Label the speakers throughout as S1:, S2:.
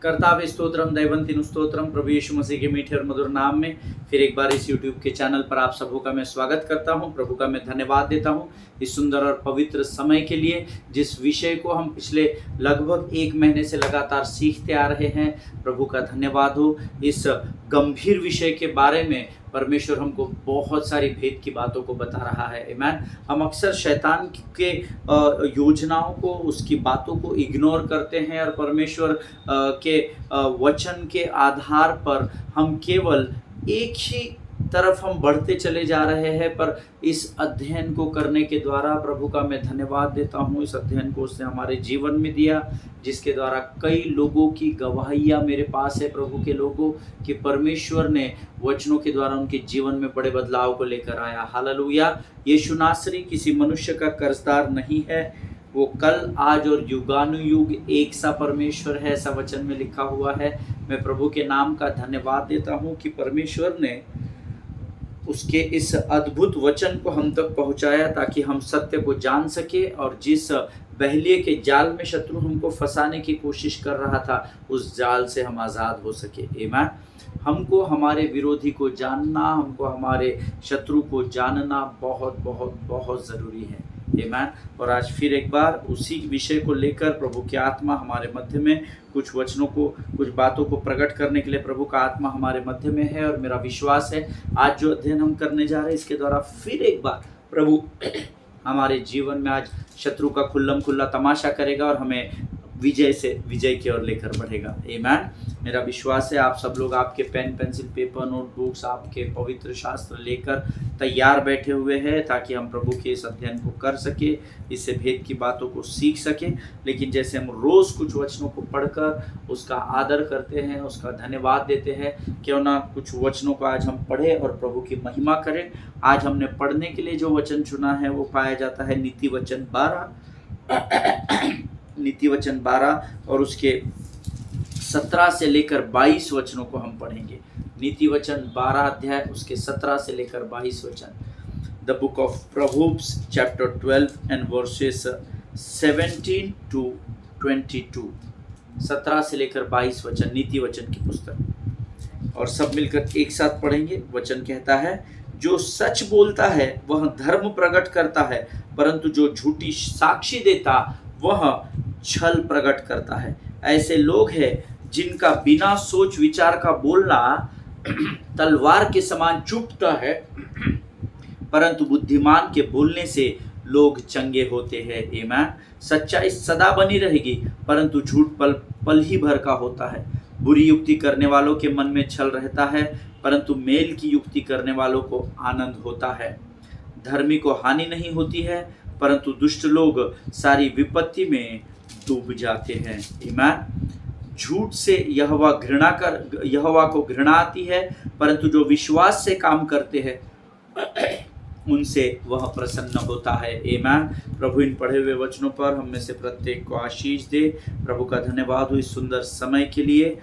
S1: कर्तावे स्तोत्रम दैवंतिन स्तोत्रम। प्रभु यीशु मसीह के मीठे और मधुर नाम में फिर एक बार इस YouTube के चैनल पर आप सबों का मैं स्वागत करता हूं। प्रभु का मैं धन्यवाद देता हूं इस सुंदर और पवित्र समय के लिए, जिस विषय को हम पिछले लगभग 1 महीने से लगातार सीखते आ रहे हैं। प्रभु का धन्यवाद हो। इस गंभीर विषय के बारे में परमेश्वर हमको बहुत सारी भेद की बातों को बता रहा है। आमीन। हम अक्सर शैतान के योजनाओं को, उसकी बातों को इग्नोर करते हैं और परमेश्वर के वचन के आधार पर हम केवल एक ही तरफ हम बढ़ते चले जा रहे हैं। पर इस अध्ययन को करने के द्वारा प्रभु का मैं धन्यवाद देता हूँ। इस अध्ययन को उसने हमारे जीवन में दिया, जिसके द्वारा कई लोगों की गवाहियाँ मेरे पास है प्रभु के लोगों कि परमेश्वर ने वचनों के द्वारा उनके जीवन में बड़े बदलाव को लेकर आया। हालेलुया। यीशु नासरी किसी मनुष्य का कर्जदार नहीं है, वो कल आज और युगानुयुग एक सा परमेश्वर है, ऐसा वचन में लिखा हुआ है। मैं प्रभु के नाम का धन्यवाद देता हूँ कि परमेश्वर ने उसके इस अद्भुत वचन को हम तक पहुंचाया ताकि हम सत्य को जान सके और जिस बहलिए के जाल में शत्रु हमको फंसाने की कोशिश कर रहा था, उस जाल से हम आज़ाद हो सके। आमीन। हमको हमारे विरोधी को जानना, हमको हमारे शत्रु को जानना बहुत बहुत बहुत ज़रूरी है। आमीन। और आज फिर एक बार उसी विषय को लेकर प्रभु की आत्मा हमारे मध्य में कुछ वचनों को, कुछ बातों को प्रकट करने के लिए प्रभु का आत्मा हमारे मध्य में है। और मेरा विश्वास है आज जो अध्ययन हम करने जा रहे हैं, इसके द्वारा फिर एक बार प्रभु हमारे जीवन में आज शत्रु का खुल्लम खुल्ला तमाशा करेगा और हमें विजय से विजय की ओर लेकर बढ़ेगा। आमीन। मेरा विश्वास है आप सब लोग आपके पेन पेंसिल पेपर नोटबुक्स, आपके पवित्र शास्त्र लेकर तैयार बैठे हुए हैं ताकि हम प्रभु के इस अध्ययन को कर सके, इससे भेद की बातों को सीख सके। लेकिन जैसे हम रोज़ कुछ वचनों को पढ़कर उसका आदर करते हैं, उसका धन्यवाद देते हैं, क्यों ना कुछ वचनों को आज हम पढ़ें और प्रभु की महिमा करें। आज हमने पढ़ने के लिए जो वचन चुना है वो पाया जाता है नीति वचन 12 और उसके 17 से लेकर 22 वचनों को हम पढ़ेंगे। नीति वचन 12 अध्याय उसके 17 से लेकर 22 वचन। The book of Proverbs chapter 12 and versus 17 to 22। 17 से लेकर 22 वचन नीति वचन की पुस्तक, और सब मिलकर एक साथ पढ़ेंगे। वचन कहता है, जो सच बोलता है वह धर्म प्रकट करता है, परंतु जो झूठी साक्षी देता वह छल प्रकट करता है। ऐसे लोग हैं जिनका बिना सोच विचार का बोलना तलवार के समान चुभता है, परंतु बुद्धिमान के बोलने से लोग चंगे होते हैं। आमीन। सच्चाई सदा बनी रहेगी, परंतु झूठ पल ही भर का होता है। बुरी युक्ति करने वालों के मन में छल रहता है, परंतु मेल की युक्ति करने वालों को आनंद होता है। धर्मी को हानि नहीं होती है, परंतु दुष्ट लोग सारी विपत्ति में डूब जाते हैं। आमीन। झूठ से यहोवा को घृणा आती है, परंतु जो विश्वास से काम करते हैं उनसे वह प्रसन्न होता है। आमीन। प्रभु इन पढ़े हुए वचनों पर हम में से प्रत्येक को आशीष दे। प्रभु का धन्यवाद हो इस सुंदर समय के लिए।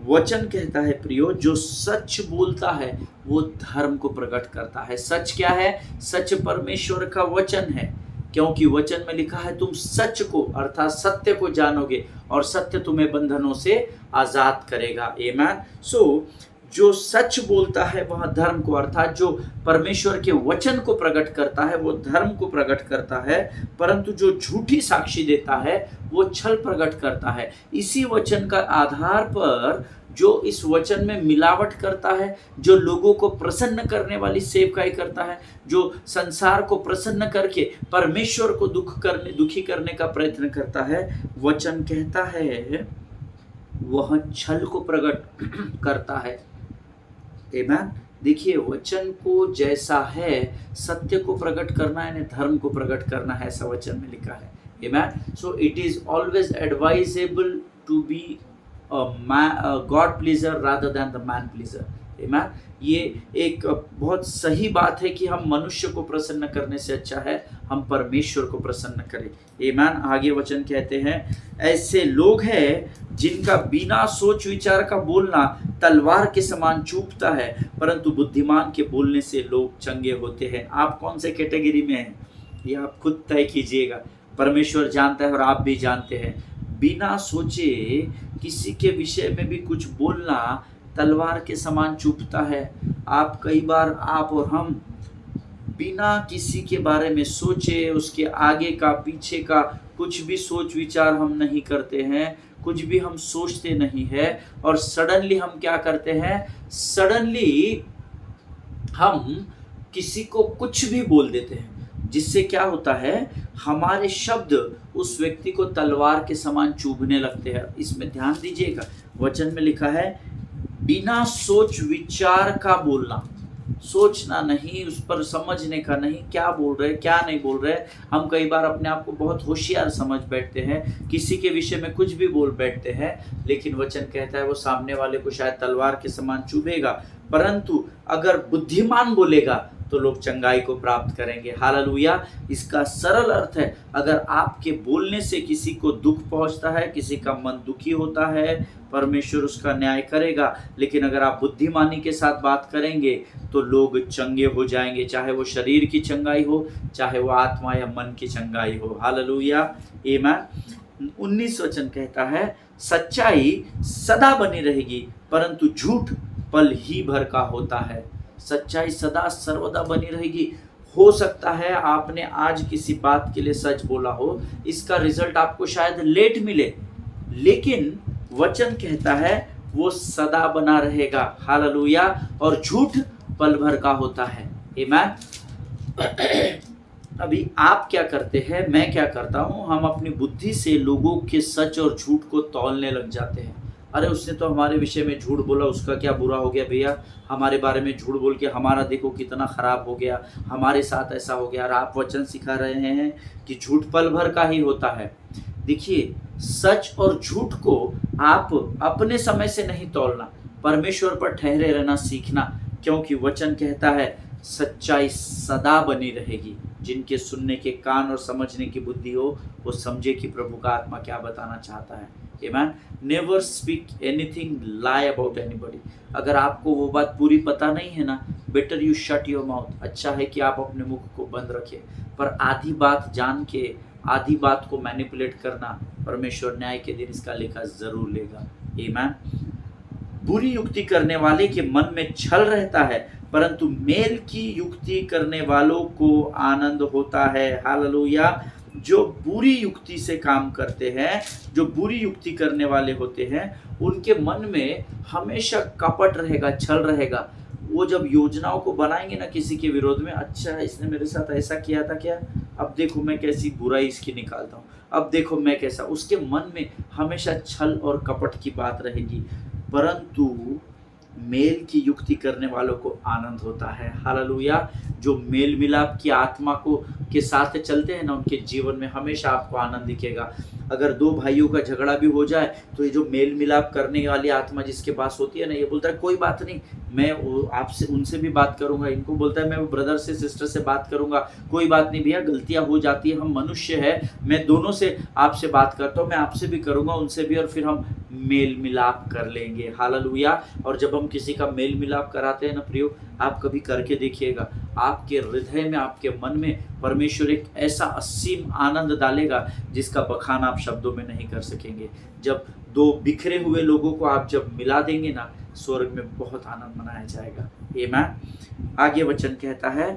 S1: वचन कहता है प्रियो, जो सच बोलता है वो धर्म को प्रकट करता है। सच क्या है? सच परमेश्वर का वचन है, क्योंकि वचन में लिखा है तुम सच को अर्थात सत्य को जानोगे और सत्य तुम्हें बंधनों से आज़ाद करेगा। आमीन। सो जो सच बोलता है वह धर्म को अर्थात जो परमेश्वर के वचन को प्रकट करता है वो धर्म को प्रकट करता है, परंतु जो झूठी साक्षी देता है वो छल प्रकट करता है। इसी वचन का आधार पर जो इस वचन में मिलावट करता है, जो लोगों को प्रसन्न करने वाली सेवकाई करता है, जो संसार को प्रसन्न करके परमेश्वर को दुखी करने का प्रयत्न करता है, वचन कहता है वह छल को प्रकट करता है। आमीन। देखिए, वचन को जैसा है सत्य को प्रकट करना यानी धर्म को प्रकट करना है, ऐसा वचन में लिखा है। आमीन। So it is always advisable to be God pleaser rather than the man pleaser. आमीन। ये एक बहुत सही बात है कि हम मनुष्य को प्रसन्न करने से अच्छा है हम परमेश्वर को प्रसन्न करें। आमीन। आगे वचन कहते हैं, ऐसे लोग हैं जिनका बिना सोच विचार का बोलना तलवार के समान चुभता है, परंतु बुद्धिमान के बोलने से लोग चंगे होते हैं। आप कौन से कैटेगरी में हैं ये आप खुद तय कीजिएगा। परमेश्वर जानता है और आप भी जानते हैं। बिना सोचे किसी के विषय में भी कुछ बोलना तलवार के समान चुभता है। आप कई बार आप और हम बिना किसी के बारे में सोचे, उसके आगे का पीछे का कुछ भी सोच विचार हम नहीं करते हैं, कुछ भी हम सोचते नहीं है, और सडनली हम क्या करते हैं, सडनली हम किसी को कुछ भी बोल देते हैं, जिससे क्या होता है, हमारे शब्द उस व्यक्ति को तलवार के समान चुभने लगते हैं। इसमें ध्यान दीजिएगा, वचन में लिखा है बिना सोच विचार का बोलना, सोचना नहीं, उस पर समझने का नहीं, क्या बोल रहे क्या नहीं बोल रहे। हम कई बार अपने आप को बहुत होशियार समझ बैठते हैं, किसी के विषय में कुछ भी बोल बैठते हैं, लेकिन वचन कहता है वो सामने वाले को शायद तलवार के समान चुभेगा, परंतु अगर बुद्धिमान बोलेगा तो लोग चंगाई को प्राप्त करेंगे। हालेलुया। इसका सरल अर्थ है, अगर आपके बोलने से किसी को दुख पहुंचता है, किसी का मन दुखी होता है, परमेश्वर उसका न्याय करेगा, लेकिन अगर आप बुद्धिमानी के साथ बात करेंगे तो लोग चंगे हो जाएंगे, चाहे वो शरीर की चंगाई हो, चाहे वो आत्मा या मन की चंगाई हो। हालेलुया, आमीन। 19 वचन कहता है सच्चाई सदा बनी रहेगी, परंतु झूठ पल ही भर का होता है। सच्चाई सदा सर्वदा बनी रहेगी। हो सकता है आपने आज किसी बात के लिए सच बोला हो, इसका रिजल्ट आपको शायद लेट मिले, लेकिन वचन कहता है वो सदा बना रहेगा। हालेलुया। और झूठ पल भर का होता है। आमीन। अभी आप क्या करते हैं, मैं क्या करता हूं, हम अपनी बुद्धि से लोगों के सच और झूठ को तौलने लग जाते हैं। अरे उसने तो हमारे विषय में झूठ बोला, उसका क्या बुरा हो गया भैया, हमारे बारे में झूठ बोल के हमारा देखो कितना खराब हो गया, हमारे साथ ऐसा हो गया। और आप वचन सिखा रहे हैं कि झूठ पल भर का ही होता है। देखिए, सच और झूठ को आप अपने समय से नहीं तौलना, परमेश्वर पर ठहरे रहना सीखना, क्योंकि वचन कहता है सच्चाई सदा बनी रहेगी। जिनके सुनने के कान और समझने की बुद्धि हो, वो समझे कि प्रभु का आत्मा क्या बताना चाहता है। Amen. Never speak anything lie about anybody. अगर आपको वो बात पूरी पता नहीं है ना, better you shut your mouth. अच्छा है कि आप अपने मुख को बंद रखें, पर आधी बात जान के आधी बात को मैनिपुलेट करना, परमेश्वर न्याय के दिन इसका लेखा जरूर लेगा। Amen. बुरी युक्ति करने वाले के मन में छल रहता है, परंतु मेल की युक्ति करने वालों को आनंद होता है। हालेलुया। जो बुरी युक्ति से काम करते हैं, जो बुरी युक्ति करने वाले होते हैं, उनके मन में हमेशा कपट रहेगा, छल रहेगा। वो जब योजनाओं को बनाएंगे ना किसी के विरोध में, अच्छा इसने मेरे साथ ऐसा किया था क्या, अब देखो मैं कैसी बुराई इसकी निकालता हूँ, अब देखो मैं कैसा, उसके मन में हमेशा छल और कपट की बात रहेगी। परंतु मेल की युक्ति करने वालों को आनंद होता है। हालेलुया। जो मेल मिलाप की आत्मा को के साथ चलते हैं ना, उनके जीवन में हमेशा आपको आनंद दिखेगा। अगर दो भाइयों का झगड़ा भी हो जाए तो ये जो मेल मिलाप करने वाली आत्मा जिसके पास होती है ना, ये बोलता है कोई बात नहीं, मैं आपसे उनसे भी बात करूंगा। इनको बोलता है मैं ब्रदर से सिस्टर से बात करूंगा, कोई बात नहीं भैया, गलतियां हो जाती है, हम मनुष्य है, मैं दोनों से आपसे बात करता हूँ, मैं आपसे भी करूंगा, उनसे भी, और फिर हम मेल मिलाप कर लेंगे। हालेलुया। और जब हम किसी का मेल मिलाप कराते हैं ना प्रियो, आप कभी करके देखिएगा, आपके हृदय में, आपके मन में परमेश्वर एक ऐसा असीम आनंद डालेगा जिसका बखान आप शब्दों में नहीं कर सकेंगे। जब दो बिखरे हुए लोगों को आप जब मिला देंगे ना, स्वर्ग में बहुत आनंद मनाया जाएगा। आमीन। आगे वचन कहता है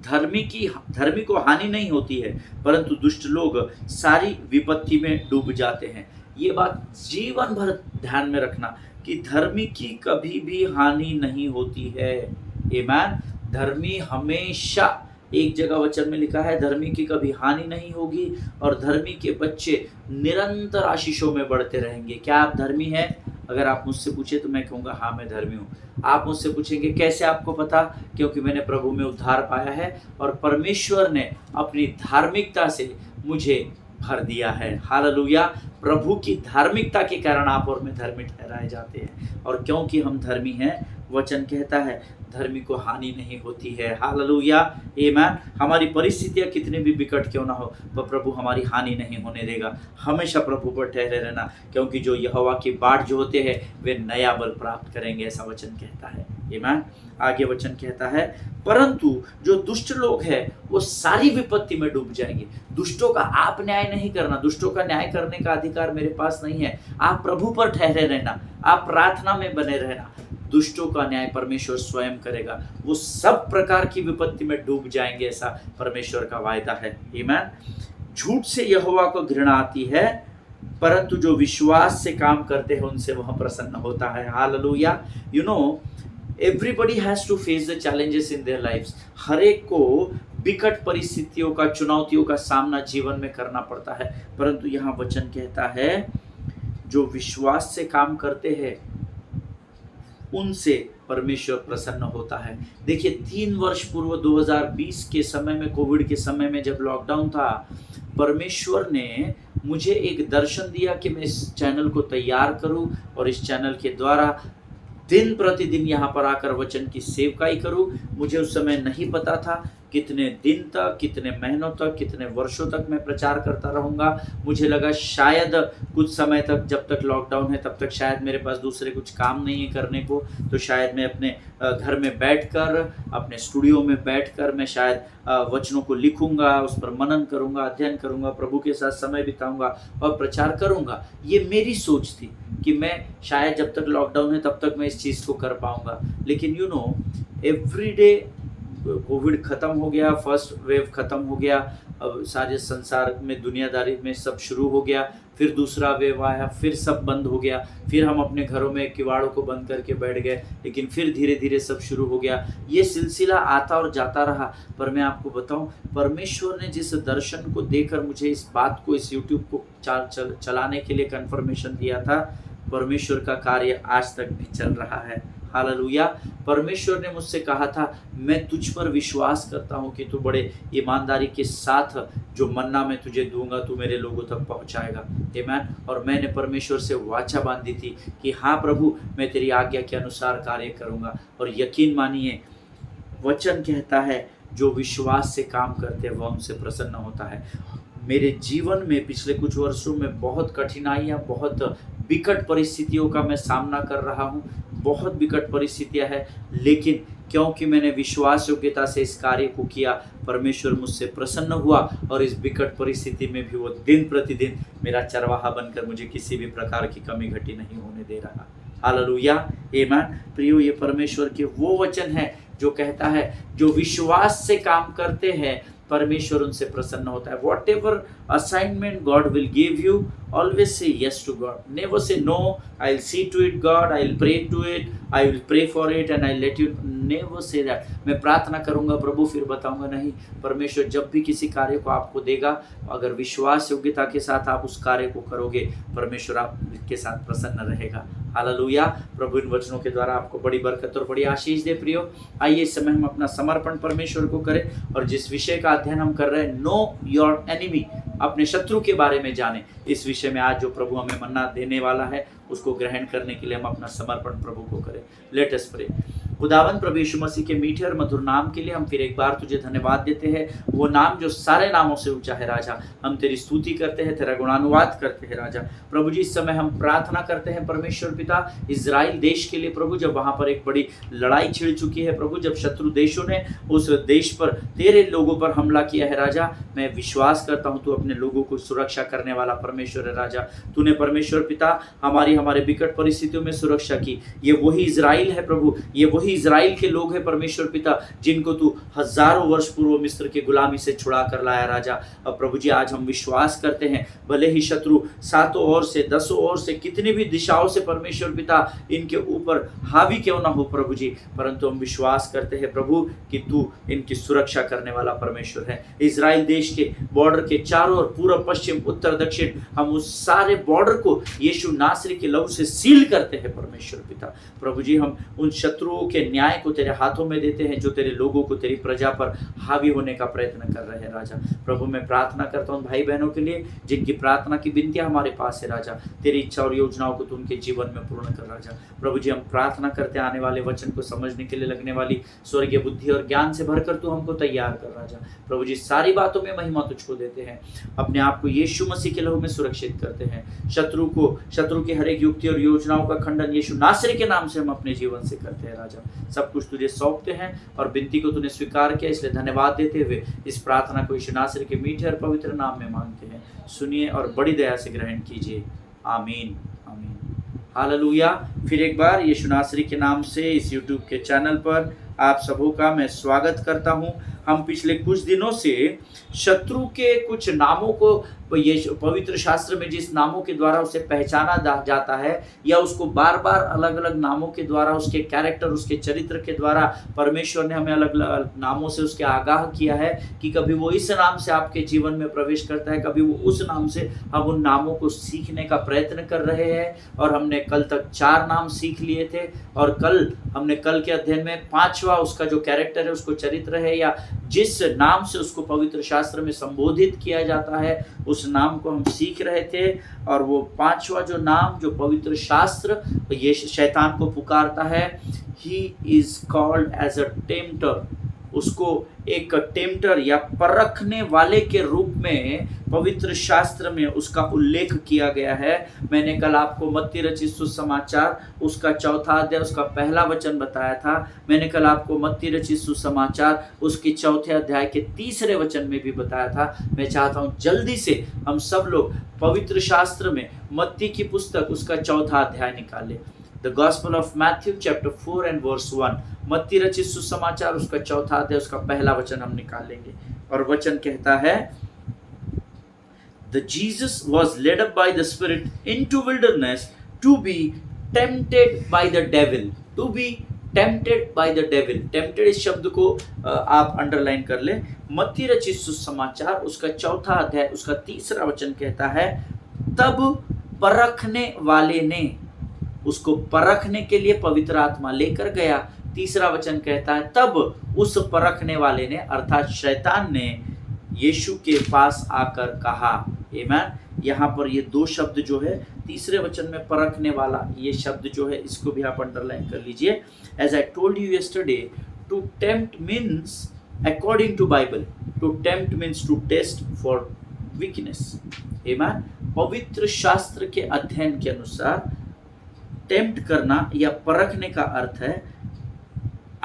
S1: धर्मी को हानि नहीं होती है, परंतु दुष्ट लोग सारी विपत्ति में डूब जाते हैं। ये बात जीवन भर ध्यान में रखना कि धर्मी की कभी भी हानि नहीं होती है। आमीन। धर्मी हमेशा, एक जगह वचन में लिखा है धर्मी की कभी हानि नहीं होगी, और धर्मी के बच्चे निरंतर आशीषों में बढ़ते रहेंगे। क्या आप धर्मी हैं? अगर आप मुझसे पूछे तो मैं कहूँगा हाँ मैं धर्मी हूँ। आप मुझसे पूछेंगे कैसे आपको पता? क्योंकि मैंने प्रभु में उद्धार पाया है और परमेश्वर ने अपनी धार्मिकता से मुझे भर दिया है। हालेलुया। प्रभु की धार्मिकता के कारण आप और मैं धर्मी ठहराए जाते हैं, और क्योंकि हम धर्मी हैं, वचन कहता है धर्मी को हानि नहीं होती है। हालेलुया। आमीन। हमारी परिस्थितियां कितनी भी विकट क्यों ना हो, पर प्रभु हमारी हानि नहीं होने देगा। हमेशा प्रभु पर ठहरे रहना, क्योंकि जो यहोवा की बाट जो होते हैं वे नया बल प्राप्त करेंगे, ऐसा वचन कहता है। आमीन। आगे वचन कहता है, परंतु जो दुष्ट लोग हैं वो सारी विपत्ति में डूब जाएंगे। दुष्टों का आप न्याय नहीं करना, दुष्टों का न्याय करने का अधिकार मेरे पास नहीं है। आप प्रभु पर ठहरे रहना, आप प्रार्थना में बने रहना। दुष्टों का न्याय परमेश्वर स्वयं करेगा, वो सब प्रकार की विपत्ति में डूब जाएंगे, ऐसा परमेश्वर का वायदा है। आमीन। झूठ से यहोवा को घृणा आती है, परंतु जो विश्वास से काम करते हैं उनसे वह प्रसन्न होता है। Hallelujah. You know, everybody has to face the challenges in their lives. हर एक को विकट परिस्थितियों का, चुनौतियों का सामना जीवन में करना पड़ता है, परंतु यहाँ वचन कहता है जो विश्वास से काम करते हैं उनसे परमेश्वर प्रसन्न होता है। देखिए 3 वर्ष पूर्व 2020 के समय में, कोविड के समय में जब लॉकडाउन था, परमेश्वर ने मुझे एक दर्शन दिया कि मैं इस चैनल को तैयार करूं और इस चैनल के द्वारा दिन प्रतिदिन यहाँ पर आकर वचन की सेवकाई करूं। मुझे उस समय नहीं पता था कितने दिन तक, कितने महीनों तक, कितने वर्षों तक मैं प्रचार करता रहूँगा। मुझे लगा शायद कुछ समय तक, जब तक लॉकडाउन है तब तक शायद मेरे पास दूसरे कुछ काम नहीं है करने को, तो शायद मैं अपने घर में बैठकर, अपने स्टूडियो में बैठकर मैं शायद वचनों को लिखूंगा, उस पर मनन करूंगा, अध्ययन करूंगा, प्रभु के साथ समय बिताऊंगा और प्रचार करूंगा। ये मेरी सोच थी कि मैं शायद जब तक लॉकडाउन है तब तक मैं इस चीज़ को कर पाऊंगा। लेकिन you know, every day Covid ख़त्म हो गया, फर्स्ट वेव ख़त्म हो गया, अब सारे संसार में, दुनियादारी में सब शुरू हो गया, फिर दूसरा वेव आया, फिर सब बंद हो गया, फिर हम अपने घरों में किवाड़ों को बंद करके बैठ गए, लेकिन फिर धीरे धीरे सब शुरू हो गया। ये सिलसिला आता और जाता रहा। पर मैं आपको बताऊं, परमेश्वर ने जिस दर्शन को देकर मुझे इस बात को, इस यूट्यूब को चलाने के लिए कन्फर्मेशन दिया था, परमेश्वर का कार्य आज तक भी चल रहा है। हालेलुया। परमेश्वर ने मुझसे कहा था, मैं तुझ पर विश्वास करता हूँ कि तू बड़े ईमानदारी के साथ जो मन्ना मैं तुझे दूंगा तू मेरे लोगों तक पहुँचाएगा। आमीन। और मैंने परमेश्वर से वाचा बांधी थी कि हाँ प्रभु, मैं तेरी आज्ञा के अनुसार कार्य करूँगा। और यकीन मानिए, वचन कहता है जो विश्वास से काम करते हैं वह उनसे प्रसन्न होता है। मेरे जीवन में पिछले कुछ वर्षों में बहुत कठिनाइयाँ, बहुत विकट परिस्थितियों का मैं सामना कर रहा हूँ, बहुत विकट परिस्थितियाँ हैं, लेकिन क्योंकि मैंने विश्वास योग्यता से इस कार्य को किया, परमेश्वर मुझसे प्रसन्न हुआ और इस विकट परिस्थिति में भी वो दिन प्रतिदिन मेरा चरवाहा बनकर मुझे किसी भी प्रकार की कमी घटी नहीं होने दे रहा। हालेलुया। आमीन। प्रियो, ये परमेश्वर के वो वचन है जो कहता है जो विश्वास से काम करते हैं परमेश्वर उनसे प्रसन्न होता है। What ever assignment God will give you, always say yes to God. Never say no, I'll see to it God, I'll pray to it, I will pray for it and I'll let you. Never say that. मैं प्रार्थना करूंगा प्रभु फिर बताऊंगा, नहीं। परमेश्वर जब भी किसी कार्य को आपको देगा, अगर विश्वास योग्यता के साथ आप उस कार्य को करोगे, परमेश्वर आपके साथ प्रसन्न रहेगा। हालेलुया। प्रभु इन वचनों के द्वारा आपको बड़ी बरकत और बड़ी आशीष दे। प्रियो, आइए इस समय हम अपना समर्पण परमेश्वर को करें और जिस विषय का अध्ययन हम कर रहे हैं, नो योर एनिमी, अपने शत्रु के बारे में जाने, इस विषय में आज जो प्रभु हमें मन्ना देने वाला है उसको ग्रहण करने के लिए हम अपना समर्पण प्रभु को करें। Let us pray. खुदावन प्रभु यीशु मसीह के मीठे और मधुर नाम के लिए हम फिर एक बार तुझे धन्यवाद देते हैं, वो नाम जो सारे नामों से ऊंचा है राजा। हम तेरी स्तुति करते हैं, तेरा गुणानुवाद करते हैं राजा। प्रभु जी, इस समय हम प्रार्थना करते हैं परमेश्वर पिता, इजराइल देश के लिए प्रभु, जब वहाँ पर एक बड़ी लड़ाई छिड़ चुकी है प्रभु, जब शत्रु देशों ने उस देश पर, तेरे लोगों पर हमला किया है राजा, मैं विश्वास करता हूँ तू अपने लोगों को सुरक्षा करने वाला परमेश्वर है राजा। तूने परमेश्वर पिता हमारे विकट परिस्थितियों में सुरक्षा की। ये वही इजराइल है प्रभु, ये वही इजराइल के लोग हैं परमेश्वर पिता, जिनको तू हजारों वर्ष पूर्व मिस्र के गुलामी से छुड़ा कर लाया राजा। अब प्रभु जी, आज हम विश्वास करते हैं, भले ही शत्रु सातों ओर से, दसों ओर से, कितनी भी दिशाओं से परमेश्वर पिता इनके ऊपर हावी क्यों ना हो प्रभु जी, परंतु हम विश्वास करते हैं प्रभु कि तू इनकी सुरक्षा करने वाला परमेश्वर है। इजराइल देश के बॉर्डर के चारों ओर, पूर्व, पश्चिम, उत्तर, दक्षिण, हम उस सारे बॉर्डर को यीशु नासरी के लहू से सील करते हैं परमेश्वर पिता। प्रभु जी, हम उन शत्रुओं के न्याय को तेरे हाथों में देते हैं जो तेरे लोगों को, तेरी प्रजा पर हावी होने का प्रयत्न कर रहे हैं राजा। प्रभु, मैं प्रार्थना करता हूँ भाई बहनों के लिए जिनकी प्रार्थना की विनतियाँ हमारे पास है राजा, तेरी इच्छा और योजनाओं को तू उनके जीवन में पूर्ण कर राजा। प्रभु जी, हम प्रार्थना करते आने वाले वचन को समझने के लिए लगने वाली स्वर्गीय बुद्धि और ज्ञान से भरकर तू हमको तैयार कर राजा। प्रभु जी, सारी बातों में महिमा तुझको देते हैं अपने आप को यीशु मसीह के लहू में सुरक्षित करते हैं। शत्रु की हर एक युक्ति और योजनाओं का खंडन यीशु नासरी के नाम से हम अपने जीवन से करते हैं। राजा, सब कुछ तुझे सौंपते हैं और विनती को तूने स्वीकार किया, इसलिए धन्यवाद देते हुए इस प्रार्थना को यीशु नासरी के मीठे और पवित्र नाम में मांगते हैं। सुनिए और बड़ी दया से ग्रहण कीजिए। आमीन, आमीन, हालेलुया। फिर एक बार यीशु नासरी के नाम से इस यूट्यूब के चैनल पर आप सबों का मैं स्वागत करता हूं। हम पिछले कुछ दिनों से शत्रु के कुछ नामों को, ये पवित्र शास्त्र में जिस नामों के द्वारा उसे पहचाना जाता है, या उसको बार बार अलग अलग नामों के द्वारा, उसके कैरेक्टर, उसके चरित्र के द्वारा परमेश्वर ने हमें अलग अलग नामों से उसके आगाह किया है कि कभी वो इस नाम से आपके जीवन में प्रवेश करता है, कभी वो उस नाम से। हम उन नामों को सीखने का प्रयत्न कर रहे हैं और हमने कल तक 4 नाम सीख लिए थे और हमने कल के अध्ययन में 5वां उसका जो कैरेक्टर है, उसको चरित्र है, या जिस नाम से उसको पवित्र शास्त्र में संबोधित किया जाता है, उस नाम को हम सीख रहे थे। और वो 5वां जो नाम जो पवित्र शास्त्र ये शैतान को पुकारता है, he is called as a tempter. उसको एक टेम्पटर या परखने वाले के रूप में पवित्र शास्त्र में उसका उल्लेख किया गया है। मैंने कल आपको मत्ती रचित सुसमाचार उसका 4था अध्याय उसका पहला वचन बताया था। मैंने कल आपको मत्ती रचित सुसमाचार उसके 4थे अध्याय के 3रे वचन में भी बताया था। मैं चाहता हूँ जल्दी से हम सब लोग पवित्र शास्त्र में मत्ती की पुस्तक उसका 4था अध्याय निकालें। The Gospel of Matthew chapter 4 and verse 1। मत्ती रचित सुसमाचार उसका 4था अध्याय उसका पहला वचन हम निकालेंगे और वचन कहता है, The Jesus was led up by the Spirit into wilderness to be tempted by the devil। To be tempted by the devil। Tempted इस शब्द को आप अंडरलाइन कर ले। मत्ती रचित सुसमाचार उसका 4था अध्याय उसका 3रा वचन कहता है, तब परखने वाले ने, उसको परखने के लिए पवित्र आत्मा लेकर गया। 3रा वचन कहता है, तब उस परखने वाले ने अर्थात शैतान ने यीशु के पास आकर कहा। आमीन। यहाँ पर ये 2 शब्द जो है 3रे वचन में परखने वाला, ये शब्द जो है इसको भी आप अंडरलाइन कर लीजिए। As I told you yesterday, to tempt means according to Bible, to tempt means to test for weakness. आमीन। पवित्र शास्त्र के अध्ययन के अनुसार टेम्प्ट करना या परखने का अर्थ है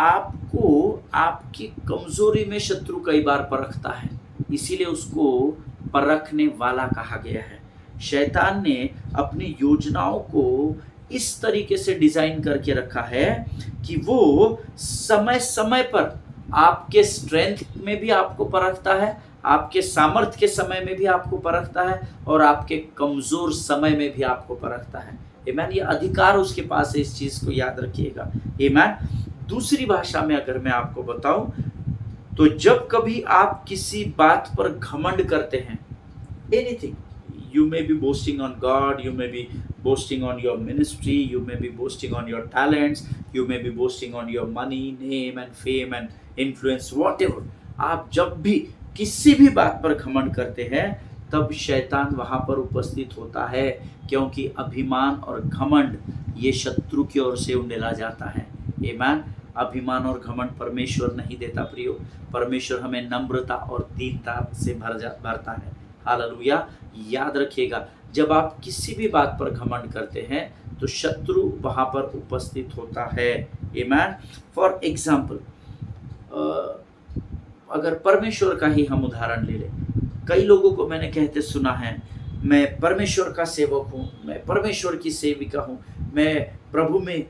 S1: आपको आपकी कमजोरी में शत्रु कई बार परखता है, इसीलिए उसको परखने वाला कहा गया है। शैतान ने अपनी योजनाओं को इस तरीके से डिजाइन करके रखा है कि वो समय समय पर आपके स्ट्रेंथ में भी आपको परखता है, आपके सामर्थ्य के समय में भी आपको परखता है और आपके कमजोर समय में भी आपको परखता है। आमीन। ये अधिकार उसके पास है, इस चीज को याद रखिएगा। आमीन। दूसरी भाषा में अगर मैं आपको बताऊं तो जब कभी आप किसी बात पर घमंड करते हैं, anything, you may be boasting on God, you may be boasting on your ministry, you may be boasting on your talents, you may be boasting on your money, name and fame and influence, whatever। आप जब भी किसी भी बात पर घमंड करते हैं तब शैतान वहां पर उपस्थित होता है, क्योंकि अभिमान और घमंड ये शत्रु की ओर से उंडेला जाता है। आमीन। अभिमान और घमंड परमेश्वर नहीं देता प्रियो। परमेश्वर हमें नम्रता और दीनता से भरता है। हालेलुया। याद रखिएगा, जब आप किसी भी बात पर घमंड करते हैं तो शत्रु वहां पर उपस्थित होता है। आमीन। फॉर एग्जाम्पल, अगर परमेश्वर का ही हम उदाहरण ले लें, कई लोगों को मैंने कहते सुना है, मैं परमेश्वर का सेवक हूँ, मैं परमेश्वर की सेविका हूँ, मैं प्रभु में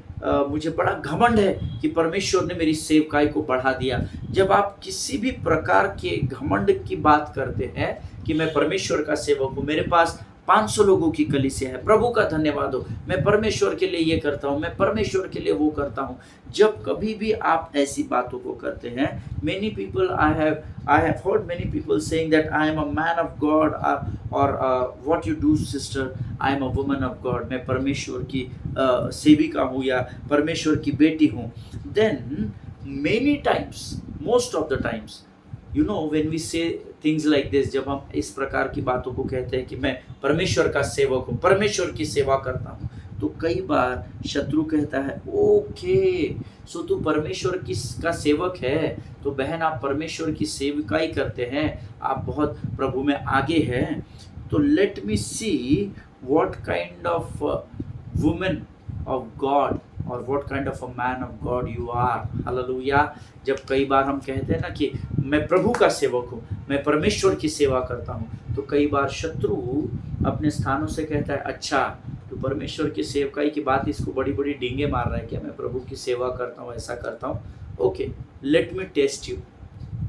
S1: मुझे बड़ा घमंड है कि परमेश्वर ने मेरी सेवकाई को बढ़ा दिया। जब आप किसी भी प्रकार के घमंड की बात करते हैं कि मैं परमेश्वर का सेवक हूँ, मेरे पास 500 लोगों की कलीसिया है, प्रभु का धन्यवाद हो, मैं परमेश्वर के लिए ये करता हूँ, मैं परमेश्वर के लिए वो करता हूँ, जब कभी भी आप ऐसी बातों को करते हैं, many people I have heard many people saying that I am a man of God, or what you do sister, I am a woman of God, मैं परमेश्वर की सेविका हूँ या परमेश्वर की बेटी हूँ। Then many times, most of the times, you know, when we say things like this, जब हम इस प्रकार की बातों को कहते हैं कि मैं परमेश्वर का सेवक हूँ, परमेश्वर की सेवा करता हूँ, तो कई बार शत्रु कहता है ओके, सो तू परमेश्वर का सेवक है, तो बहन आप परमेश्वर की सेवकाई करते हैं, आप बहुत प्रभु में आगे हैं, तो let me see what kind of women of God और what kind of a man of God you are. Hallelujah. जब कई बार हम कहते हैं ना कि मैं प्रभु का सेवक हूँ, मैं परमेश्वर की सेवा करता हूँ, तो कई बार शत्रु अपने स्थानों से कहता है अच्छा तो परमेश्वर की सेवकाई की बात, इसको बड़ी बड़ी डींगे मार रहा है क्या, मैं प्रभु की सेवा करता हूँ, ऐसा करता हूँ, okay let me test you,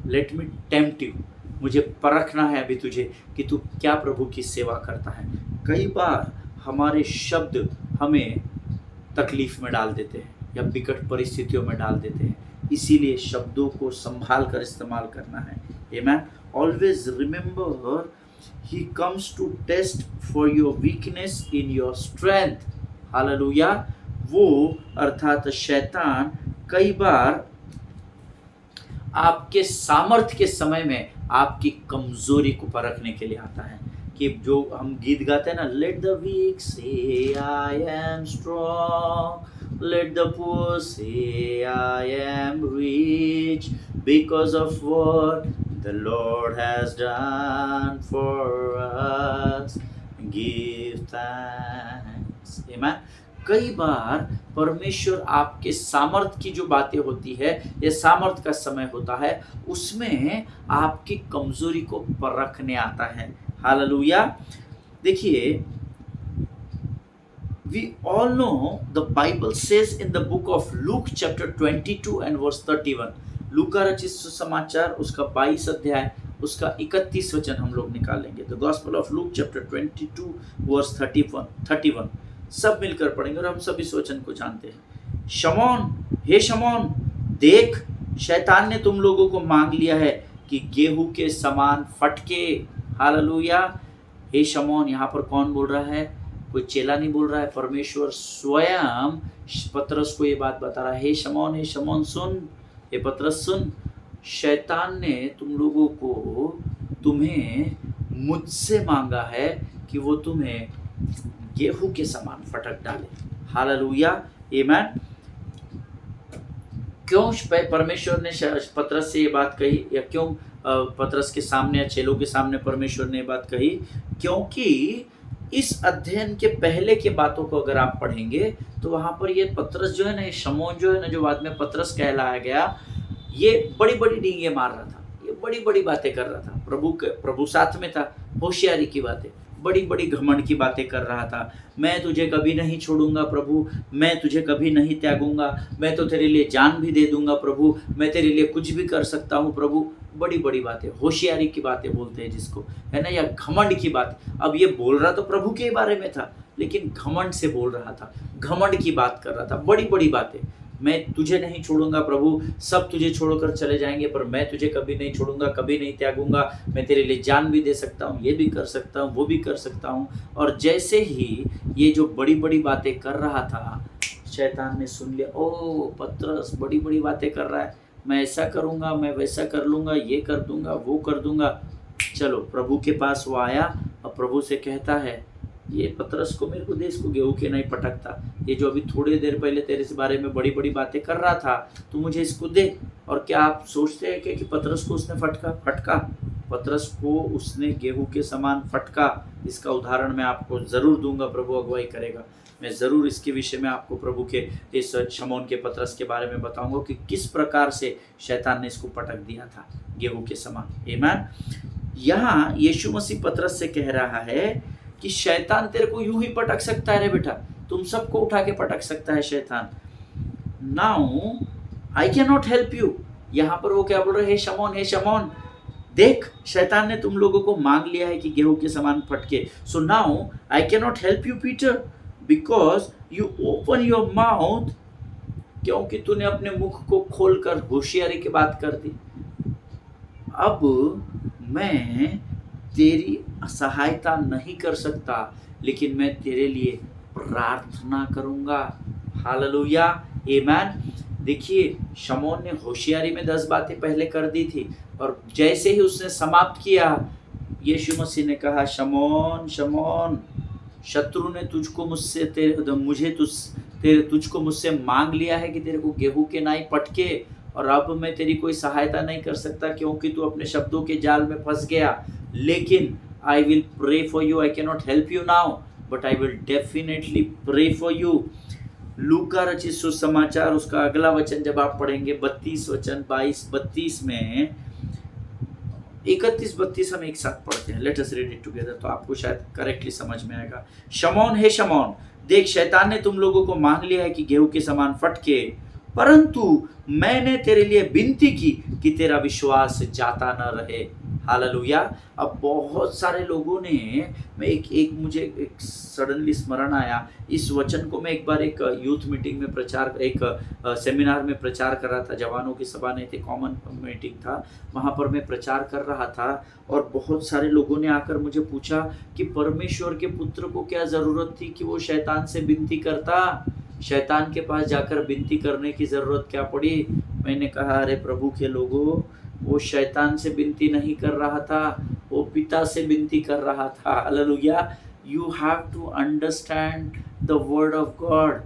S1: let me tempt you, मुझे परखना है अभी तुझे कि तू क्या प्रभु की सेवा करता है। कई बार हमारे शब्द हमें तकलीफ में डाल देते हैं या विकट परिस्थितियों में डाल देते हैं, इसीलिए शब्दों को संभाल कर इस्तेमाल करना है। आमेन। Always remember he comes to test for your weakness in your strength. Hallelujah. वो अर्थात शैतान कई बार आपके सामर्थ्य के समय में आपकी कमजोरी को परखने के लिए आता है, कि जो हम गीत गाते हैं ना, लेट द वीक से I am strong, let the poor से I am rich, because of what the Lord has done for us, give thanks. आमेन। कई बार परमेश्वर आपके सामर्थ्य की जो बातें होती है, ये सामर्थ्य का समय होता है, उसमें आपकी कमजोरी को परखने आता है। हालेलुया। देखिए, we all know the Bible says in the book of Luke chapter 22 and verse 31, लूका रचित सुसमाचार उसका 22 अध्याय उसका 31 वचन हम लोग निकालेंगे। The gospel of Luke chapter 22 verse 31 सब मिलकर पढ़ेंगे और हम सब इस वचन को जानते हैं। शमौन, हे शमौन, देख शैतान ने तुम लोगों को मांग लिया है कि गेहूं के समान फटके। हालेलुया। हे शमौन, यहाँ पर कौन बोल रहा है? कोई चेला नहीं बोल रहा है, परमेश्वर स्वयं पतरस को ये बात बता रहा है। हे शमौन सुन, हे पतरस सुन, शैतान ने तुम लोगों को तुम्हें मुझसे मांगा है कि वो तुम्हें गेहूं के समान फटक डाले। हालेलुया। आमेन। क्यों परमेश्वर ने पतरस से ये बात कही, या क्यों पतरस के सामने या चेलों के सामने परमेश्वर ने ये बात कही? क्योंकि इस अध्ययन के पहले के बातों को अगर आप पढ़ेंगे तो वहां पर ये पतरस जो है ना, ये शमौन जो है ना, जो बाद में पतरस कहलाया गया, ये बड़ी बड़ी डींगे मार रहा था, ये बड़ी बड़ी बातें कर रहा था। प्रभु साथ में था, होशियारी की बातें, बड़ी बड़ी घमंड की बातें कर रहा था। मैं तुझे कभी नहीं छोड़ूंगा प्रभु, मैं तुझे कभी नहीं त्यागूंगा, मैं तो तेरे लिए जान भी दे दूंगा प्रभु, मैं तेरे लिए कुछ भी कर सकता हूँ प्रभु। बड़ी बड़ी बातें, होशियारी की बातें बोलते हैं जिसको, है ना, या घमंड की बात। अब ये बोल रहा तो प्रभु के बारे में था, लेकिन घमंड से बोल रहा था, घमंड की बात कर रहा था, बड़ी बड़ी बातें। मैं तुझे नहीं छोड़ूंगा प्रभु, सब तुझे छोड़कर चले जाएंगे पर मैं तुझे कभी नहीं छोड़ूंगा, कभी नहीं त्यागूंगा, मैं तेरे लिए जान भी दे सकता हूँ, ये भी कर सकता हूँ, वो भी कर सकता हूँ। और जैसे ही ये जो बड़ी बड़ी बातें कर रहा था, शैतान ने सुन लिया, ओ पतरस बड़ी बड़ी बातें कर रहा है, मैं ऐसा करूँगा, मैं वैसा कर लूँगा, ये कर दूँगा, वो कर दूँगा। चलो प्रभु के पास वो आया और प्रभु से कहता है, ये पतरस को मेरे को दे, इसको गेहूं के नहीं पटकता, ये जो अभी थोड़ी देर पहले तेरे से बारे में बड़ी बड़ी बातें कर रहा था, तू मुझे इसको दे। और क्या आप सोचते हैं कि पतरस को उसने फटका? पतरस को उसने गेहूं के समान फटका। इसका उदाहरण मैं आपको ज़रूर दूंगा, प्रभु अगुवाई करेगा, मैं ज़रूर इसके विषय में आपको प्रभु के इस शमौन के पतरस के बारे में बताऊंगा कि किस प्रकार से शैतान ने इसको पटक दिया था गेहूं के समान। आमीन। यहाँ यीशु मसीह पतरस से कह रहा है कि शैतान तेरे को यूं ही पटक सकता है रे बेटा, तुम सबको उठा के पटक सकता है शैतान। Now I can not help you. यहाँ पर वो क्या बोल रहे हैं? हे शमौन, देख शैतान ने तुम लोगों को मांग लिया है कि गेहूं के समान फटके। So now I can not help you Peter, because you open your mouth, क्योंकि तूने अपने मुख को खोलकर होशियारी की बात कर दी। अब मैं तेरी सहायता नहीं कर सकता, लेकिन मैं तेरे लिए प्रार्थना करूंगा। हालेलुया। आमीन। देखिए, शमौन ने होशियारी में 10 बातें पहले कर दी थी, और जैसे ही उसने समाप्त किया, यीशु मसीह ने कहा, शमौन शत्रु ने तुझको मुझसे तुझको मुझसे मांग लिया है कि तेरे को गेहूं के नाई पटके, और अब मैं तेरी कोई सहायता नहीं कर सकता क्योंकि तू अपने शब्दों के जाल में फंस गया। लेकिन I will pray for you, I can not help you now but I will definitely pray for you. लूका रचित सुसमाचार उसका अगला वचन जब आप पढ़ेंगे 32 वचन 22-32 में, 31-32 हम एक साथ पढ़ते हैं। Let us read it together, तो आपको शायद करेक्टली समझ में आएगा। शमौन, हे शमौन, देख शैतान ने तुम लोगों को मांग लिया है कि गेहूं के समान फटके, परंतु मैंने तेरे लिए विनती की कि तेरा विश्वास जाता न रहे। हालेलुया। अब बहुत सारे लोगों ने, मैं मुझे एक सडनली स्मरण आया, इस वचन को मैं एक बार एक यूथ मीटिंग में सेमिनार में प्रचार कर रहा था। जवानों की सभा नहीं थी, कॉमन मीटिंग था, वहाँ पर मैं प्रचार कर रहा था और बहुत सारे लोगों ने आकर मुझे पूछा कि परमेश्वर के पुत्र को क्या ज़रूरत थी कि वो शैतान से विनती करता, शैतान के पास जाकर विनती करने की ज़रूरत क्या पड़ी। मैंने कहा, अरे प्रभु के लोगों, वो शैतान से विनती नहीं कर रहा था, वो पिता से विनती कर रहा था। हालेलुया। You have to understand the word of God.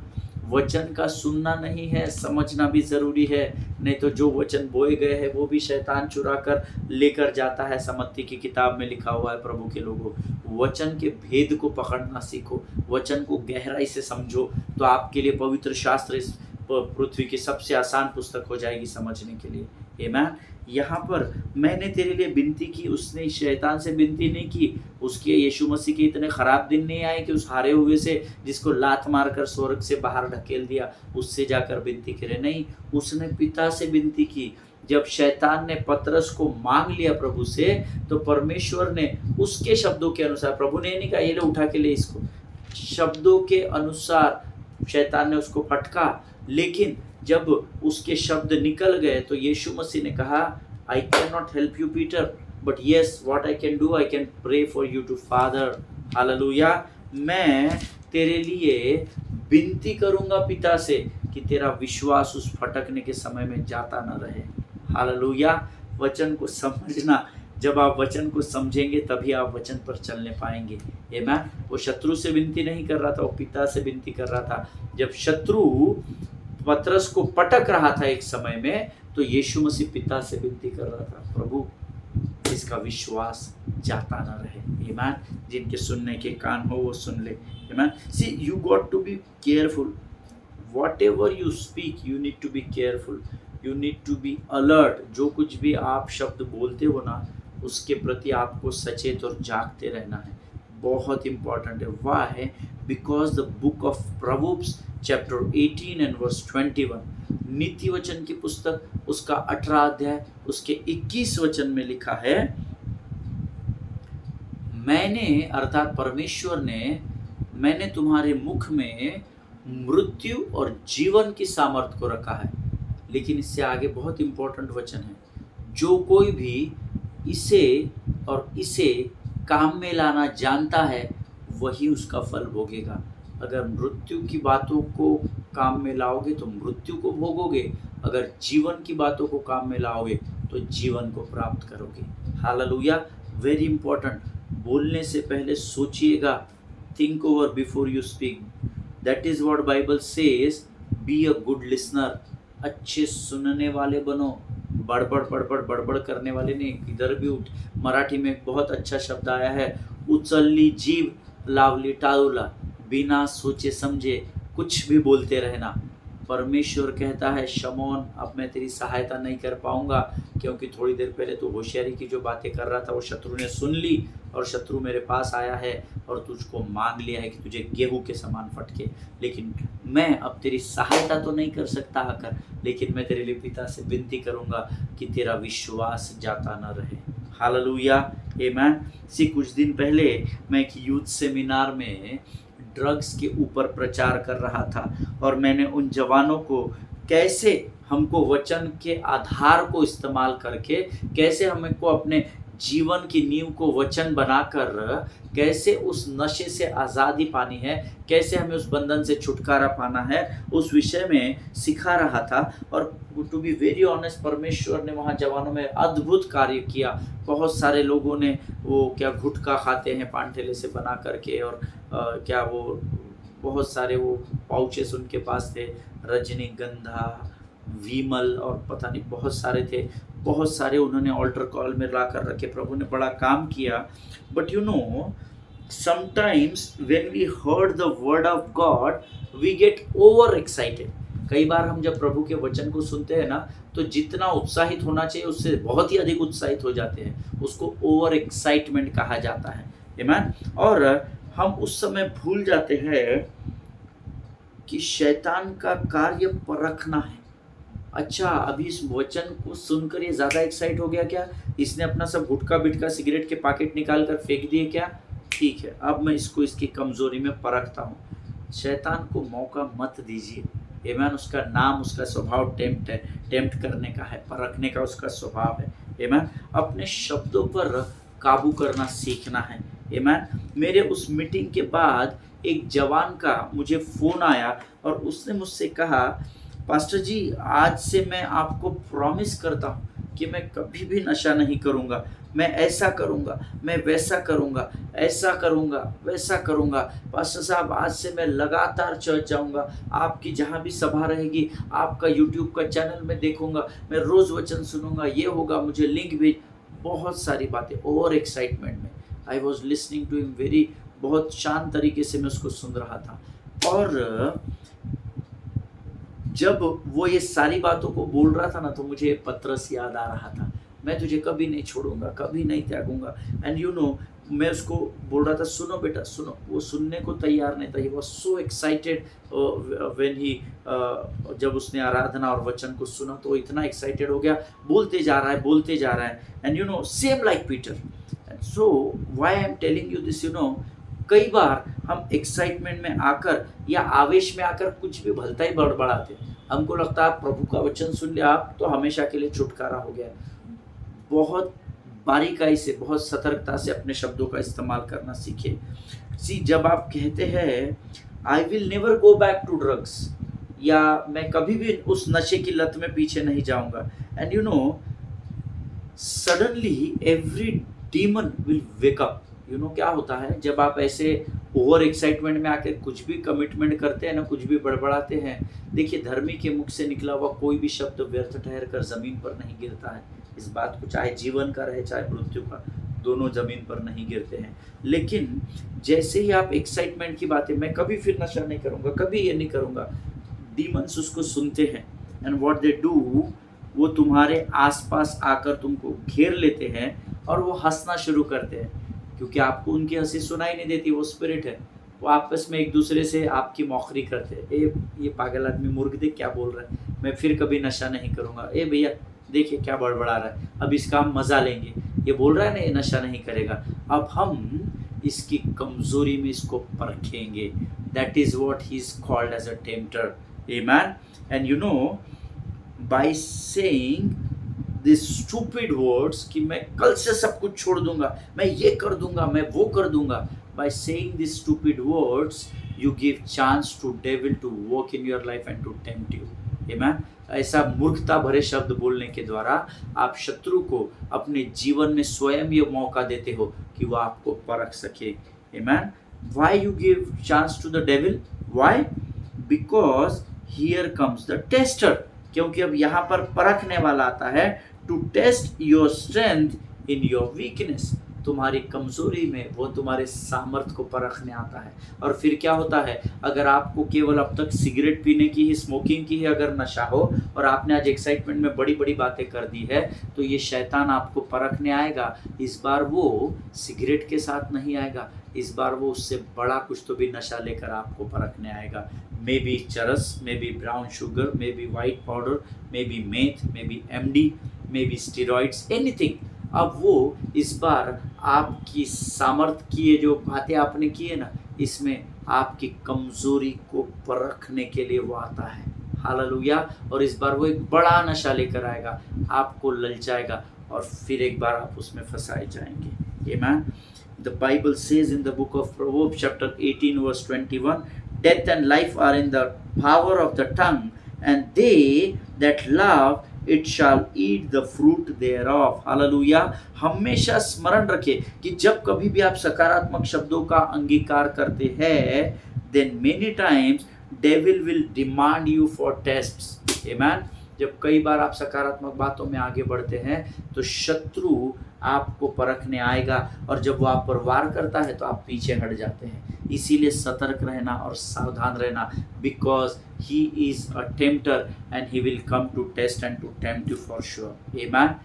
S1: वचन का सुनना नहीं है, समझना भी ज़रूरी है, नहीं तो जो वचन बोए गए हैं वो भी शैतान चुरा कर लेकर जाता है। समत्ती की किताब में लिखा हुआ है। प्रभु के लोगों, वचन के भेद को पकड़ना सीखो, वचन को गहराई से समझो, तो आपके लिए पवित्र शास्त्र इस पृथ्वी की सबसे आसान पुस्तक हो जाएगी समझने के लिए। आमीन। यहाँ पर मैंने तेरे लिए विनती की, उसने शैतान से विनती नहीं की। उसके यीशु मसीह के इतने ख़राब दिन नहीं आए कि उस हारे हुए से, जिसको लात मारकर स्वर्ग से बाहर ढकेल दिया, उससे जाकर विनती करे। नहीं, उसने पिता से विनती की। जब शैतान ने पतरस को मांग लिया प्रभु से, तो परमेश्वर ने उसके शब्दों के अनुसार, प्रभु ने नहीं कहा ये ले उठा के ले इसको, शब्दों के अनुसार शैतान ने उसको फटका। लेकिन जब उसके शब्द निकल गए तो यीशु मसीह ने कहा, I can not help you Peter, but yes what I can do, I can pray for you to father. हालेलुया। मैं तेरे लिए विनती करूंगा पिता से कि तेरा विश्वास उस फटकने के समय में जाता न रहे। हालेलुया। वचन को समझना, जब आप वचन को समझेंगे तभी आप वचन पर चलने पाएंगे। आमीन। वो शत्रु से विनती नहीं कर रहा था, वो पिता से विनती कर रहा था। जब शत्रु पतरस को पटक रहा था एक समय में, तो यीशु मसीह पिता से विनती कर रहा था, प्रभु इसका विश्वास जाता ना रहे। आमीन। जिनके सुनने के कान हो वो सुन ले। आमीन। सी, you got to be careful, whatever you speak you need to be careful, you need to be alert. जो कुछ भी आप शब्द बोलते हो ना, उसके प्रति आपको सचेत और जागते रहना है, बहुत इंपॉर्टेंट है। वह है because the book of Proverbs chapter 18 and verse 21, नीति वचन की पुस्तक उसका 18 अध्याय उसके 21 वचन में लिखा है, मैंने अर्थात परमेश्वर ने, मैंने तुम्हारे मुख में मृत्यु और जीवन की सामर्थ को रखा है। लेकिन इससे आगे बहुत इंपॉर्टेंट वचन है, जो कोई भी इसे काम में लाना जानता है वही उसका फल भोगेगा। अगर मृत्यु की बातों को काम में लाओगे तो मृत्यु को भोगोगे, अगर जीवन की बातों को काम में लाओगे तो जीवन को प्राप्त करोगे। हालेलुया। Very important. बोलने से पहले सोचिएगा, think over before you speak. That is what Bible says, be a good listener. अच्छे सुनने वाले बनो, बड़बड़ करने वाले नहीं। इधर भी मराठी में एक बहुत अच्छा शब्द आया है, उचलली जीव लावली टाळूला, बिना सोचे समझे कुछ भी बोलते रहना। परमेश्वर कहता है, शमौन अब मैं तेरी सहायता नहीं कर पाऊंगा, क्योंकि थोड़ी देर पहले तो होशियारी की जो बातें कर रहा था वो शत्रु ने सुन ली, और शत्रु मेरे पास आया है और तुझको मांग लिया है कि तुझे गेहूं के समान फटके। लेकिन मैं अब तेरी सहायता तो नहीं कर सकता आकर, लेकिन मैं तेरे लिए पिता से विनती करूंगा कि तेरा विश्वास जाता न रहे। हालेलुया। आमीन। कुछ दिन पहले मैं एक यूथ सेमिनार में ड्रग्स के ऊपर प्रचार कर रहा था, और मैंने उन जवानों को कैसे हमको वचन के आधार को इस्तेमाल करके, कैसे हमको अपने जीवन की नींव को वचन बनाकर कैसे उस नशे से आज़ादी पानी है, कैसे हमें उस बंधन से छुटकारा पाना है, उस विषय में सिखा रहा था। और टू बी वेरी ऑनेस्ट, परमेश्वर ने वहाँ जवानों में अद्भुत कार्य किया। बहुत सारे लोगों ने वो क्या गुटखा खाते हैं पान ठेले से बना करके, और क्या वो बहुत सारे वो पाउचेस उनके पास थे, रजनीगंधा, विमल और पता नहीं बहुत सारे थे, बहुत सारे उन्होंने ऑल्टर कॉल में ला कर रखे। प्रभु ने बड़ा काम किया। But you know, sometimes when we heard the word of God we get over excited। कई बार हम जब प्रभु के वचन को सुनते हैं ना, तो जितना उत्साहित होना चाहिए उससे बहुत ही अधिक उत्साहित हो जाते हैं। उसको ओवर एक्साइटमेंट कहा जाता है। आमीन। और हम उस समय भूल जाते हैं कि शैतान का कार्य परखना है। अच्छा, अभी इस वचन को सुनकर ये ज़्यादा एक्साइट हो गया क्या? इसने अपना सब गुटखा बिटका सिगरेट के पैकेट निकाल कर फेंक दिए क्या? ठीक है, अब मैं इसको इसकी कमज़ोरी में परखता हूँ। शैतान को मौका मत दीजिए। आमीन। उसका नाम, उसका स्वभाव टेम्प्ट करने का है, परखने का उसका स्वभाव है। आमीन। अपने शब्दों पर काबू करना सीखना है। आमीन। मेरे उस मीटिंग के बाद एक जवान का मुझे फ़ोन आया और उसने मुझसे कहा, पास्टर जी, आज से मैं आपको प्रॉमिस करता हूँ कि मैं कभी भी नशा नहीं करूँगा, मैं ऐसा करूँगा, मैं वैसा करूँगा, ऐसा करूँगा, वैसा करूँगा। पास्टर साहब, आज से मैं लगातार चर्च जाऊँगा, आपकी जहाँ भी सभा रहेगी, आपका यूट्यूब का चैनल में देखूँगा, मैं रोज़ वचन सुनूँगा, ये होगा, मुझे लिंक भेज। बहुत सारी बातें, ओवर एक्साइटमेंट में। I was listening to him very, बहुत शांत तरीके से मैं उसको सुन रहा था। और जब वो ये सारी बातों को बोल रहा था ना, तो मुझे पतरस याद आ रहा था, मैं तुझे कभी नहीं छोड़ूंगा, कभी नहीं त्यागूंगा। एंड यू नो, मैं उसको बोल रहा था, सुनो बेटा सुनो। वो सुनने को तैयार नहीं था। He was so excited when he, जब उसने आराधना और वचन को सुना तो इतना एक्साइटेड हो गया, बोलते जा रहा है, बोलते जा रहा है। And you know, same like Peter. And so why I am telling you this, you know, कई बार हम एक्साइटमेंट में आकर या आवेश में आकर कुछ भी भलता ही बड़बड़ाते। हमको लगता है प्रभु का वचन सुन लिया आप तो हमेशा के लिए छुटकारा हो गया। बहुत बारीकाई से, बहुत सतर्कता से अपने शब्दों का इस्तेमाल करना सीखे। जब आप कहते हैं I will never go back to drugs, या मैं कभी भी उस नशे की लत में पीछे नहीं जाऊंगा, and you know, suddenly every demon will wake up. You know क्या होता है जब आप ऐसे ओवर एक्साइटमेंट में आकर कुछ भी कमिटमेंट करते हैं ना, कुछ भी बड़बड़ाते हैं। देखिए, धर्मी के मुख से निकला हुआ कोई भी शब्द व्यर्थ ठहर कर जमीन पर नहीं गिरता है। इस बात को, चाहे जीवन का रहे चाहे मृत्यु का, दोनों जमीन पर नहीं गिरते हैं। लेकिन जैसे ही आप एक्साइटमेंट की बातें, मैं कभी फिर नशा नहीं करूँगा, कभी ये नहीं करूँगा, डीमंस उसको सुनते हैं। एंड व्हाट दे डू, वो तुम्हारे आसपास आकर तुमको घेर लेते हैं और वो हंसना शुरू करते हैं, क्योंकि आपको उनकी हंसी सुनाई नहीं देती। वो स्पिरिट है, वो आपस में एक दूसरे से आपकी मौखरी करते हैं। ये पागल आदमी, मूर्ख देख क्या बोल रहा है, मैं फिर कभी नशा नहीं करूँगा। भैया देखिए क्या बड़बड़ा रहा है, अब इसका हम मज़ा लेंगे। ये बोल रहा है ना ये नशा नहीं करेगा, अब हम इसकी कमज़ोरी में इसको परखेंगे। That is what he is called as अ टेम्प्टर। आमीन। And you know, by saying this stupid words कि मैं कल से सब कुछ छोड़ दूंगा, मैं ये कर दूंगा, मैं वो कर दूंगा, by saying these stupid words you give chance to devil to work in your life and to tempt you। amen। ऐसा मूर्खता भरे शब्द बोलने के द्वारा आप शत्रु को अपने जीवन में स्वयं ये मौका देते हो कि वो आपको परख सके। amen। why you give chance to the devil? why? because here comes the tester। क्योंकि अब यहाँ पर परखने वाला आता है, to test your strength in your weakness. तुम्हारी कमजोरी में वो तुम्हारे सामर्थ्य को परखने आता है। और फिर क्या होता है, अगर आपको केवल अब तक सिगरेट पीने की ही, स्मोकिंग की ही अगर नशा हो और आपने आज एक्साइटमेंट में बड़ी बड़ी बातें कर दी है, तो ये शैतान आपको परखने आएगा। इस बार वो सिगरेट के साथ नहीं आएगा, इस बार वो उससे बड़ा कुछ तो भी नशा लेकर आपको परखने आएगा। मे बी चरस, maybe brown sugar, maybe white powder, maybe meth, maybe MD, maybe steroids, anything. अब वो इस बार आपकी सामर्थ्य की ये जो बातें आपने की है ना, इसमें आपकी कमज़ोरी को परखने के लिए वो आता है। हालेलुया। और इस बार वो एक बड़ा नशा लेकर आएगा, आपको ललचाएगा और फिर एक बार आप उसमें फंसाए जाएंगे। आमीन। The Bible says in the book of Proverbs chapter 18 verse 21, death and life are in the power of the tongue, and they that love it shall eat the fruit thereof. Hallelujah. हमेशा स्मरण रखें कि जब कभी भी आप सकारात्मक शब्दों का अंगीकार करते हैं, then many times devil will demand you for tests. Amen. जब कई बार आप सकारात्मक बातों में आगे बढ़ते हैं तो शत्रु आपको परखने आएगा, और जब वो आप पर वार करता है तो आप पीछे हट जाते हैं। इसीलिए सतर्क रहना और सावधान रहना, because he is a टेम्प्टर and he will come to test and to tempt you for sure. आमेन।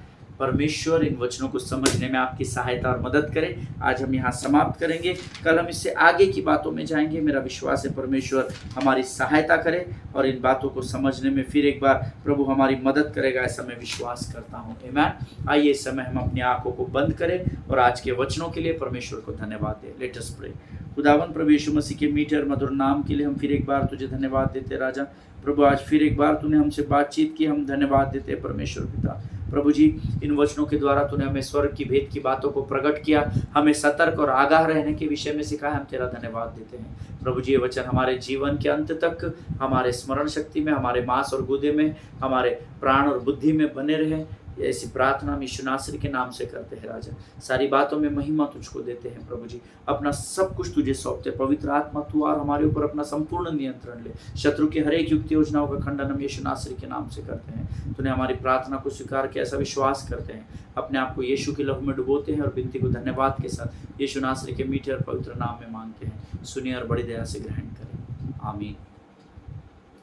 S1: परमेश्वर इन वचनों को समझने में आपकी सहायता और मदद करे। आज हम यहाँ समाप्त करेंगे, कल हम इससे आगे की बातों में जाएंगे। मेरा विश्वास है परमेश्वर हमारी सहायता करे और इन बातों को समझने में फिर एक बार प्रभु हमारी मदद करेगा, ऐसा मैं विश्वास करता हूँ। आमेन। आइए इस समय हम अपनी आंखों को बंद करें और आज के वचनों के लिए परमेश्वर को धन्यवाद दें। Let us pray. खुदावन प्रभु यीशु मसीह के मीठे और मधुर नाम के लिए हम फिर एक बार तुझे धन्यवाद देते राजा। प्रभु आज फिर एक बार तूने हमसे बातचीत की, हम धन्यवाद देते परमेश्वर पिता। प्रभु जी, इन वचनों के द्वारा तूने हमें स्वर्ग की भेद की बातों को प्रकट किया, हमें सतर्क और आगाह रहने के विषय में सिखाया। हम तेरा धन्यवाद देते हैं प्रभु जी। ये वचन हमारे जीवन के अंत तक हमारे स्मरण शक्ति में, हमारे मांस और गुदे में, हमारे प्राण और बुद्धि में बने रहे। ऐसी प्रार्थना हम यीशु नासरी के नाम से करते हैं राजा। सारी बातों में महिमा तुझको देते हैं प्रभु जी। अपना सब कुछ तुझे सौंपते। पवित्र आत्मा तू और हमारे ऊपर अपना संपूर्ण नियंत्रण ले। शत्रु की हर एक युक्ति योजनाओं का खंडन हम यीशु नासरी के नाम से करते हैं। तूने हमारी प्रार्थना को स्वीकार किया, ऐसा विश्वास करते हैं। अपने आप को यीशु के लहू में डुबोते हैं और विनती को धन्यवाद के साथ यीशु नासरी के मीठे और पवित्र नाम में मांगते हैं। सुनिए और बड़ी दया से ग्रहण करें। आमीन।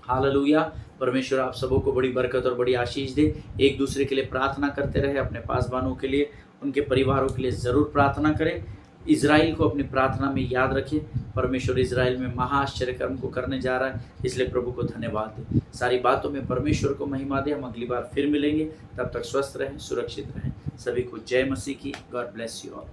S1: हालेलुया। परमेश्वर आप सबों को बड़ी बरकत और बड़ी आशीष दे। एक दूसरे के लिए प्रार्थना करते रहे, अपने पासवानों के लिए, उनके परिवारों के लिए ज़रूर प्रार्थना करें। इज़राइल को अपनी प्रार्थना में याद रखें। परमेश्वर इज़राइल में महाआश्चर्य कर्म को करने जा रहा है, इसलिए प्रभु को धन्यवाद दे। सारी बातों में परमेश्वर को महिमा दे। हम अगली बार फिर मिलेंगे, तब तक स्वस्थ रहें, सुरक्षित रहें। सभी को जय मसीह की। God bless you all.